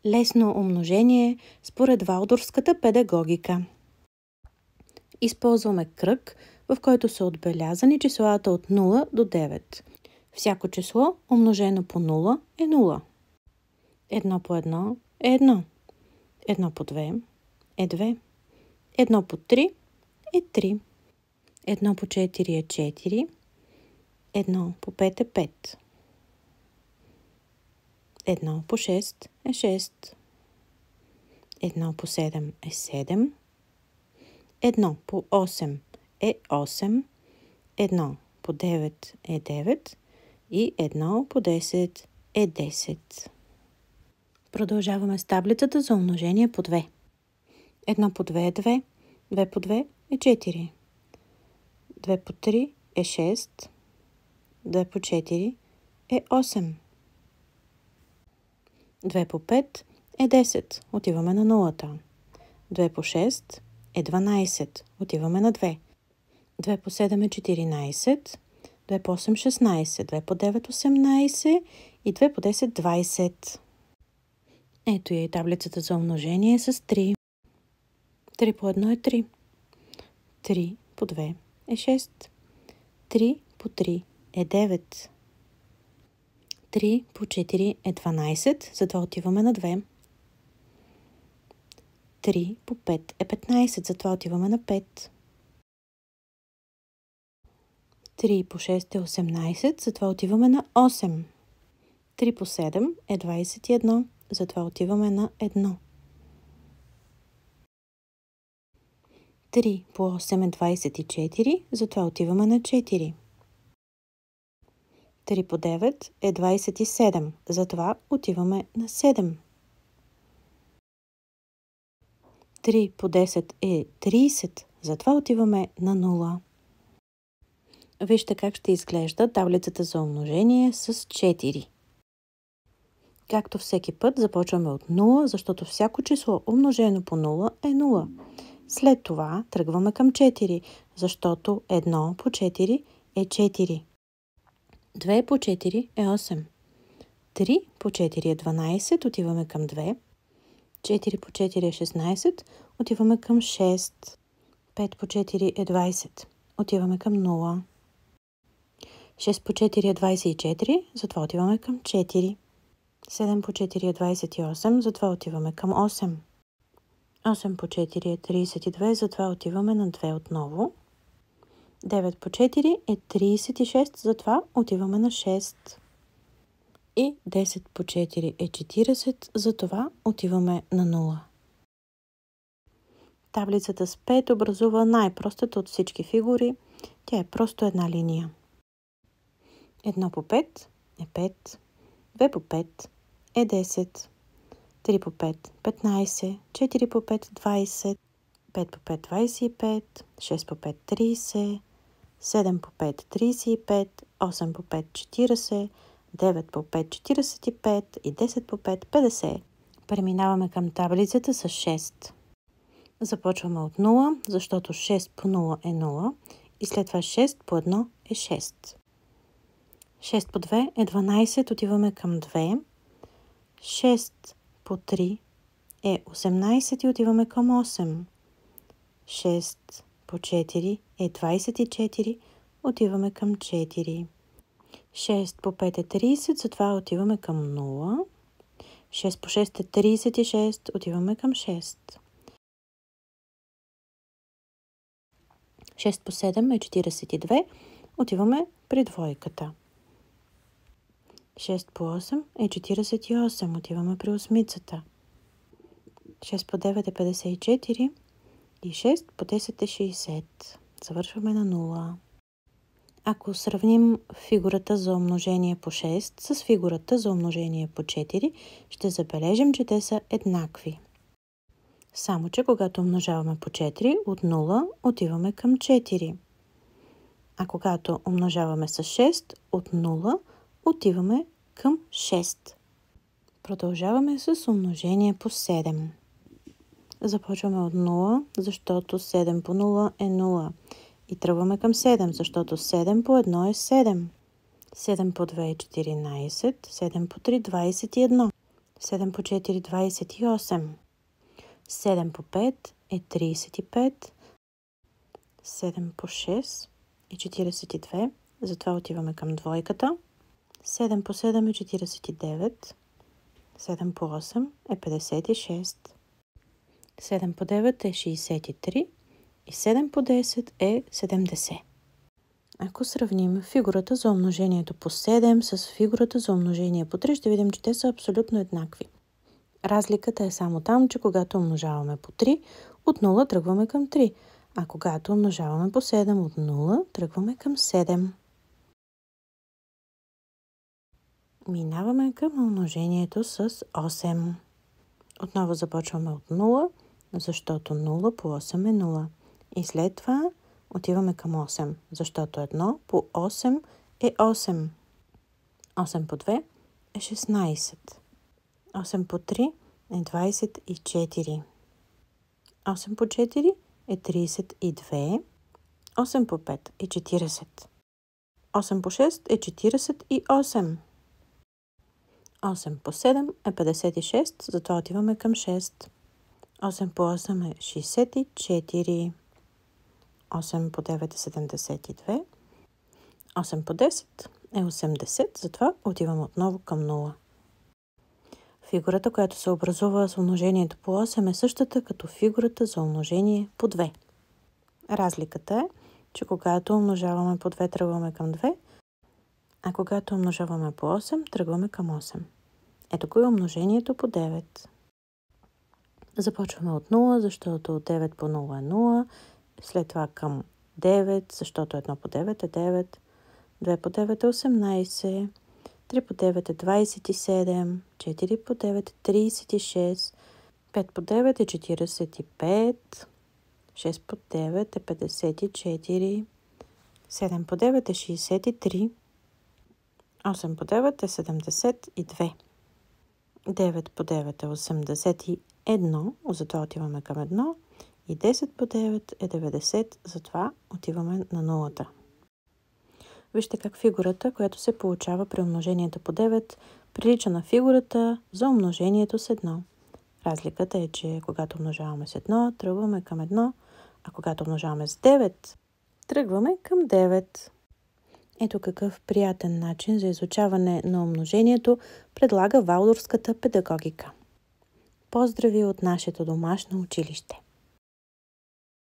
Лесно умножение според валдорфската педагогика. Използваме кръг, в който са отбелязани числата от 0 до 9. Всяко число, умножено по 0, е 0. 1 по 1 е 1. 1 по 2 е 2. 1 по 3 е 3. 1 по 4 е 4. 1 по 5 е 5. 1 по 6 е 6. 1 по 7 е 7. 1 по 8 е 8. 1 по 9 е 9. И 1 по 10 е 10. Продължаваме с таблицата за умножение по 2. 1 по 2 е 2. 2 по 2 е 4. 2 по 3 е 6. 2 по 4 е 8. 2 по 5 е 10. Отиваме на нулата. 2 по 6 е 12. Отиваме на 2. 2 по 7 е 14. 2 по 8 16. 2 по 9 18. И 2 по 10 20. Ето я и таблицата за умножение с 3. 3 по 1 е 3. 3 по 2 е 6. 3 по 3 е 9. 3 по 4 е 12, затова отиваме на 2. 3 по 5 е 15, затова отиваме на 5. 3 по 6 е 18, затова отиваме на 8. 3 по 7 е 21, затова отиваме на 1. 3 по 8 е 24, затова отиваме на 4. 3 по 9 е 27, затова отиваме на 7. 3 по 10 е 30, затова отиваме на 0. Вижте как ще изглежда таблицата за умножение с 4. Както всеки път започваме от 0, защото всяко число умножено по 0 е 0. След това тръгваме към 4, защото 1 по 4 е 4. 2 по 4 е 8. 3 по 4 е 12, отиваме към 2. 4 по 4 е 16, отиваме към 6. 5 по 4 е 20, отиваме към 0. 6 по 4 е 24, затова отиваме към 4. 7 по 4 е 28, затова отиваме към 8. 8 по 4 е 32, затова отиваме на 2 отново. 9 по 4 е 36, затова отиваме на 6. И 10 по 4 е 40, затова отиваме на 0. Таблицата с 5 образува най-простата от всички фигури. Тя е просто една линия. 1 по 5 е 5. 2 по 5 е 10. 3 по 5 – 15. 4 по 5 – 20. 5 по 5 – 25. 6 по 5 – 30. 7 по 5 – 35. 8 по 5 – 40. 9 по 5 – 45 и 10 по 5 – 50. Преминаваме към таблицата с 6. Започваме от 0, защото 6 по 0 е 0 и след това 6 по 1 е 6. 6 по 2 е 12, отиваме към 2. 6 по 3 е 18 и отиваме към 8. 6 по 4 е 24, отиваме към 4. 6 по 5 е 30, затова отиваме към 0. 6 по 6 е 36, отиваме към 6. 6 по 7 е 42, отиваме при двойката. 6 по 8 е 48, отиваме при осмицата. 6 по 9 е 54 и 6 по 10 е 60. Завършваме на 0. Ако сравним фигурата за умножение по 6 с фигурата за умножение по 4, ще забележим, че те са еднакви. Само че когато умножаваме по 4, от 0 отиваме към 4. А когато умножаваме с 6, от 0 отиваме към 6. Продължаваме с умножение по 7. Започваме от 0, защото 7 по 0 е 0. И тръгваме към 7, защото 7 по 1 е 7. 7 по 2 е 14, 7 по 3 – 21. 7 по 4 – 28. 7 по 5 е 35. 7 по 6 е 42. Затова отиваме към двойката. 7 по 7 е 49. 7 по 8 е 56. 7 по 9 е 63. И 7 по 10 е 70. Ако сравним фигурата за умножението по 7 с фигурата за умножение по 3, ще видим, че те са абсолютно еднакви. Разликата е само там, че когато умножаваме по 3, от 0 тръгваме към 3, а когато умножаваме по 7, от 0 тръгваме към 7. Минаваме към умножението с 8. Отново започваме от 0, защото 0 по 8 е 0. И след това отиваме към 8, защото 1 по 8 е 8. 8 по 2 е 16. 8 по 3 е 24. 8 по 4 е 32. 8 по 5 е 40. 8 по 6 е 48. 8 по 7 е 56, затова отиваме към 6. 8 по 8 е 64. 8 по 9 е 72. 8 по 10 е 80, затова отиваме отново към 0. Фигурата, която се образува с умножението по 8 е същата като фигурата за умножение по 2. Разликата е, че когато умножаваме по 2, тръгваме към 2, а когато умножаваме по 8, тръгваме към 8. Ето го е умножението по 9. Започваме от 0, защото 9 по 0 е 0. След това към 9, защото 1 по 9 е 9. 2 по 9 е 18. 3 по 9 е 27. 4 по 9 е 36. 5 по 9 е 45. 6 по 9 е 54. 7 по 9 е 63. 8 по 9 е 72. 9 по 9 е 81, затова отиваме към 1. И 10 по 9 е 90, затова отиваме на нулата. Вижте как фигурата, която се получава при умножението по 9, прилича на фигурата за умножението с 1. Разликата е, че когато умножаваме с 1, тръгваме към 1, а когато умножаваме с 9, тръгваме към 9. Ето какъв приятен начин за изучаване на умножението предлага валдорфската педагогика. Поздрави от нашето домашно училище!